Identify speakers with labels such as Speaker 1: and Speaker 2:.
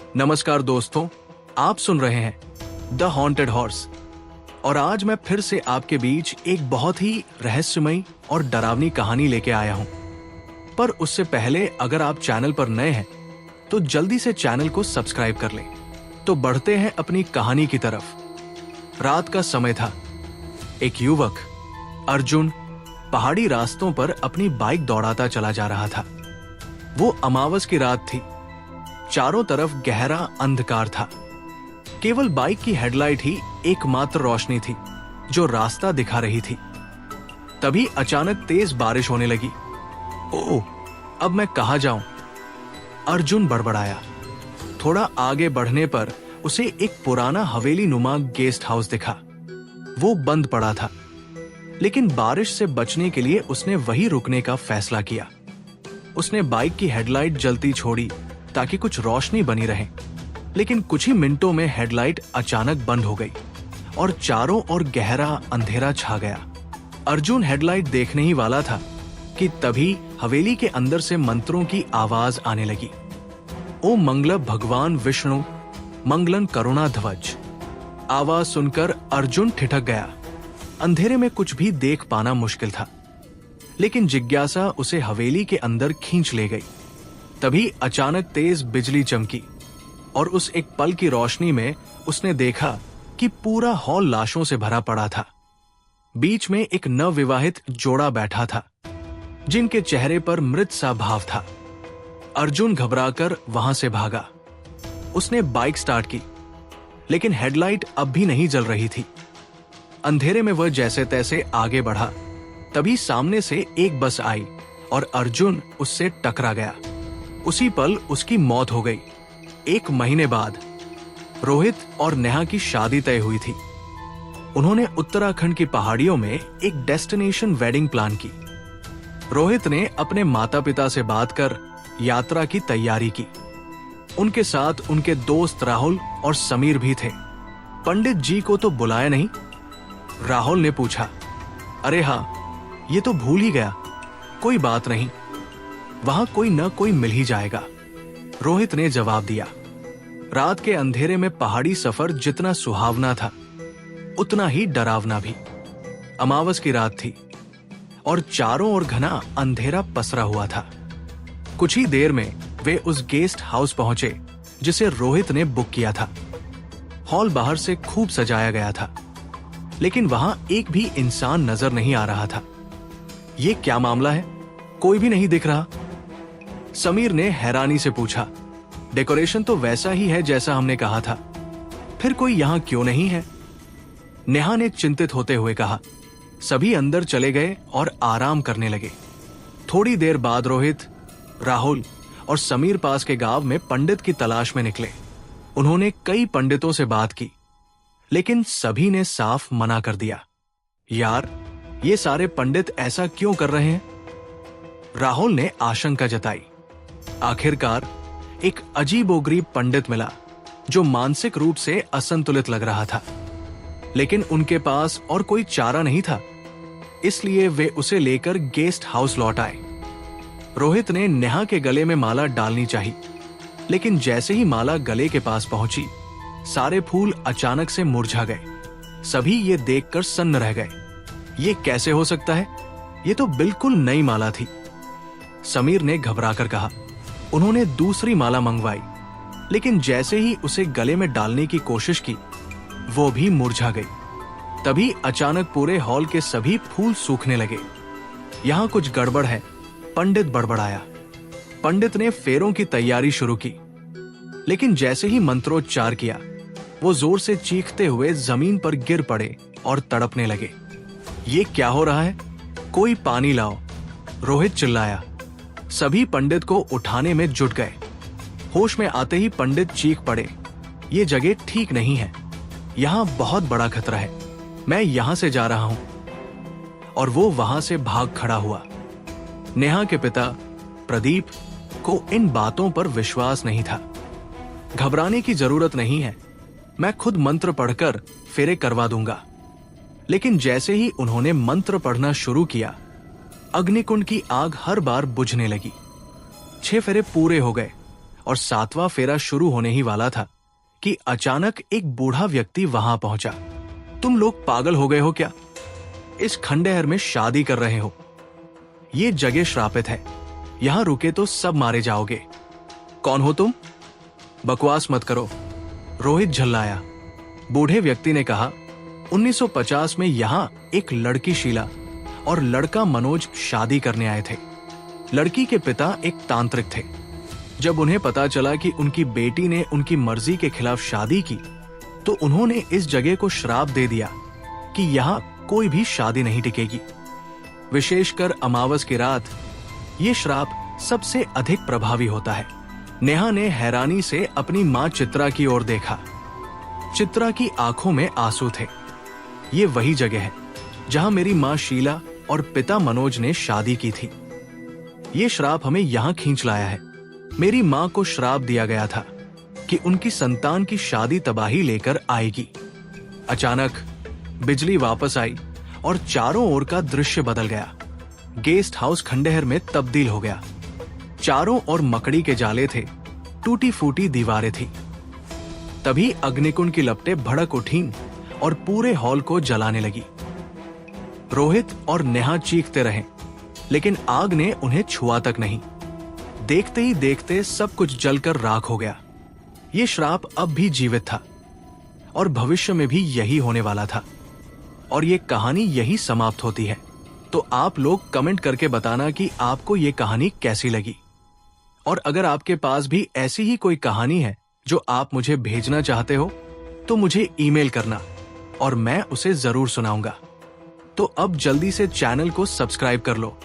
Speaker 1: नमस्कार दोस्तों, आप सुन रहे हैं द हॉन्टेड हॉर्स और आज मैं फिर से आपके बीच एक बहुत ही रहस्यमयी और डरावनी कहानी लेके आया हूं। पर उससे पहले अगर आप चैनल पर नए हैं तो जल्दी से चैनल को सब्सक्राइब कर लें। तो बढ़ते हैं अपनी कहानी की तरफ। रात का समय था। एक युवक अर्जुन पहाड़ी रास्तों पर अपनी बाइक दौड़ाता चला जा रहा था। वो अमावस की रात थी। चारों तरफ गहरा अंधकार था। केवल बाइक की हेडलाइट ही एकमात्र रोशनी थी जो रास्ता दिखा रही थी। तभी अचानक तेज बारिश होने लगी। ओह, अब मैं कहां जाऊं? अर्जुन बड़बड़ाया। थोड़ा आगे बढ़ने पर उसे एक पुराना हवेली नुमा गेस्ट हाउस दिखा। वो बंद पड़ा था, लेकिन बारिश से बचने के लिए उसने वहीं रुकने का फैसला किया। उसने बाइक की हेडलाइट जलती छोड़ी ताकि कुछ रोशनी बनी रहे, लेकिन कुछ ही मिनटों में हेडलाइट अचानक बंद हो गई और चारों ओर गहरा अंधेरा छा गया। अर्जुन हेडलाइट देखने ही वाला था कि तभी हवेली के अंदर से मंत्रों की आवाज आने लगी। ओ मंगल भगवान विष्णु, मंगलन करुणा ध्वज। आवाज सुनकर अर्जुन ठिठक गया। अंधेरे में कुछ भी देख पाना मुश्किल था, लेकिन जिज्ञासा उसे हवेली के अंदर खींच ले गई। तभी अचानक तेज बिजली चमकी और उस एक पल की रोशनी में उसने देखा कि पूरा हॉल लाशों से भरा पड़ा था। बीच में एक नवविवाहित जोड़ा बैठा था जिनके चेहरे पर मृत सा भाव था। अर्जुन घबराकर वहां से भागा। उसने बाइक स्टार्ट की, लेकिन हेडलाइट अब भी नहीं जल रही थी। अंधेरे में वह जैसे तैसे आगे बढ़ा। तभी सामने से एक बस आई और अर्जुन उससे टकरा गया। उसी पल उसकी मौत हो गई। 1 महीने बाद रोहित और नेहा की शादी तय हुई थी। उन्होंने उत्तराखंड की पहाड़ियों में एक डेस्टिनेशन वेडिंग प्लान की। रोहित ने अपने माता पिता से बात कर यात्रा की तैयारी की। उनके साथ उनके दोस्त राहुल और समीर भी थे। पंडित जी को तो बुलाया नहीं? राहुल ने पूछा। अरे हाँ, ये तो भूल ही गया। कोई बात नहीं, वहां कोई न कोई मिल ही जाएगा, रोहित ने जवाब दिया। रात के अंधेरे में पहाड़ी सफर जितना सुहावना था उतना ही डरावना भी। अमावस की रात थी और चारों ओर घना अंधेरा पसरा हुआ था। कुछ ही देर में वे उस गेस्ट हाउस पहुंचे जिसे रोहित ने बुक किया था। हॉल बाहर से खूब सजाया गया था, लेकिन वहां एक भी इंसान नजर नहीं आ रहा था। ये क्या मामला है? कोई भी नहीं दिख रहा। समीर ने हैरानी से पूछा। डेकोरेशन तो वैसा ही है जैसा हमने कहा था, फिर कोई यहां क्यों नहीं है? नेहा ने चिंतित होते हुए कहा। सभी अंदर चले गए और आराम करने लगे। थोड़ी देर बाद रोहित, राहुल और समीर पास के गांव में पंडित की तलाश में निकले। उन्होंने कई पंडितों से बात की, लेकिन सभी ने साफ मना कर दिया। यार, ये सारे पंडित ऐसा क्यों कर रहे हैं? राहुल ने आशंका जताई। आखिरकार एक अजीबोगरीब पंडित मिला जो मानसिक रूप से असंतुलित लग रहा था, लेकिन उनके पास और कोई चारा नहीं था, इसलिए वे उसे लेकर गेस्ट हाउस लौट आए। रोहित ने नेहा के गले में माला डालनी चाहिए, लेकिन जैसे ही माला गले के पास पहुंची, सारे फूल अचानक से मुरझा गए। सभी ये देखकर सन्न रह गए। ये कैसे हो सकता है? ये तो बिल्कुल नई माला थी, समीर ने घबराकर कहा। उन्होंने दूसरी माला मंगवाई, लेकिन जैसे ही उसे गले में डालने की कोशिश की, वो भी मुरझा गई। तभी अचानक पूरे हॉल के सभी फूल सूखने लगे। यहां कुछ गड़बड़ है, पंडित बड़बड़ाया। पंडित ने फेरों की तैयारी शुरू की, लेकिन जैसे ही मंत्रोच्चार किया, वो जोर से चीखते हुए जमीन पर गिर पड़े और तड़पने लगे। ये क्या हो रहा है? कोई पानी लाओ, रोहित चिल्लाया। सभी पंडित को उठाने में जुट गए। होश में आते ही पंडित चीख पड़े। ये जगह ठीक नहीं है, यहां बहुत बड़ा खतरा है, मैं यहां से जा रहा हूं। और वो वहां से भाग खड़ा हुआ। नेहा के पिता प्रदीप को इन बातों पर विश्वास नहीं था। घबराने की जरूरत नहीं है, मैं खुद मंत्र पढ़कर फेरे करवा दूंगा। लेकिन जैसे ही उन्होंने मंत्र पढ़ना शुरू किया, अग्निकुंड की आग हर बार बुझने लगी। 6 फेरे पूरे हो गए और 7वां फेरा शुरू होने ही वाला था कि अचानक एक बूढ़ा व्यक्ति वहां पहुंचा। तुम लोग पागल हो गए हो क्या? इस खंडहर में शादी कर रहे हो? ये जगह श्रापित है, यहां रुके तो सब मारे जाओगे। कौन हो तुम? बकवास मत करो, रोहित झल्लाया। बूढ़े व्यक्ति ने कहा, 1950 में यहां एक लड़की शीला और लड़का मनोज शादी करने आए थे। लड़की के पिता एक तांत्रिक थे। जब उन्हें पता चला कि उनकी बेटी ने उनकी मर्जी के खिलाफ शादी की, तो उन्होंने इस जगह को श्राप दे दिया कि यहां कोई भी शादी नहीं टिकेगी। विशेषकर अमावस की रात ये श्राप सबसे अधिक प्रभावी होता है। नेहा ने हैरानी से अपनी मां चित्रा की ओर देखा। चित्रा की आंखों में आंसू थे। ये वही जगह है जहां मेरी मां शीला और पिता मनोज ने शादी की थी। ये श्राप हमें यहां खींच लाया है। मेरी मां को श्राप दिया गया था कि उनकी संतान की शादी तबाही लेकर आएगी। अचानक बिजली वापस आई और चारों ओर का दृश्य बदल गया। गेस्ट हाउस खंडहर में तब्दील हो गया। चारों ओर मकड़ी के जाले थे, टूटी फूटी दीवारें थी। तभी अग्निकुंड की लपटें भड़क उठीं और पूरे हॉल को जलाने लगी। रोहित और नेहा चीखते रहे, लेकिन आग ने उन्हें छुआ तक नहीं। देखते ही देखते सब कुछ जलकर राख हो गया। ये श्राप अब भी जीवित था और भविष्य में भी यही होने वाला था। और ये कहानी यही समाप्त होती है। तो आप लोग कमेंट करके बताना कि आपको ये कहानी कैसी लगी। और अगर आपके पास भी ऐसी ही कोई कहानी है जो आप मुझे भेजना चाहते हो, तो मुझे ईमेल करना और मैं उसे जरूर सुनाऊंगा। तो अब जल्दी से चैनल को सब्सक्राइब कर लो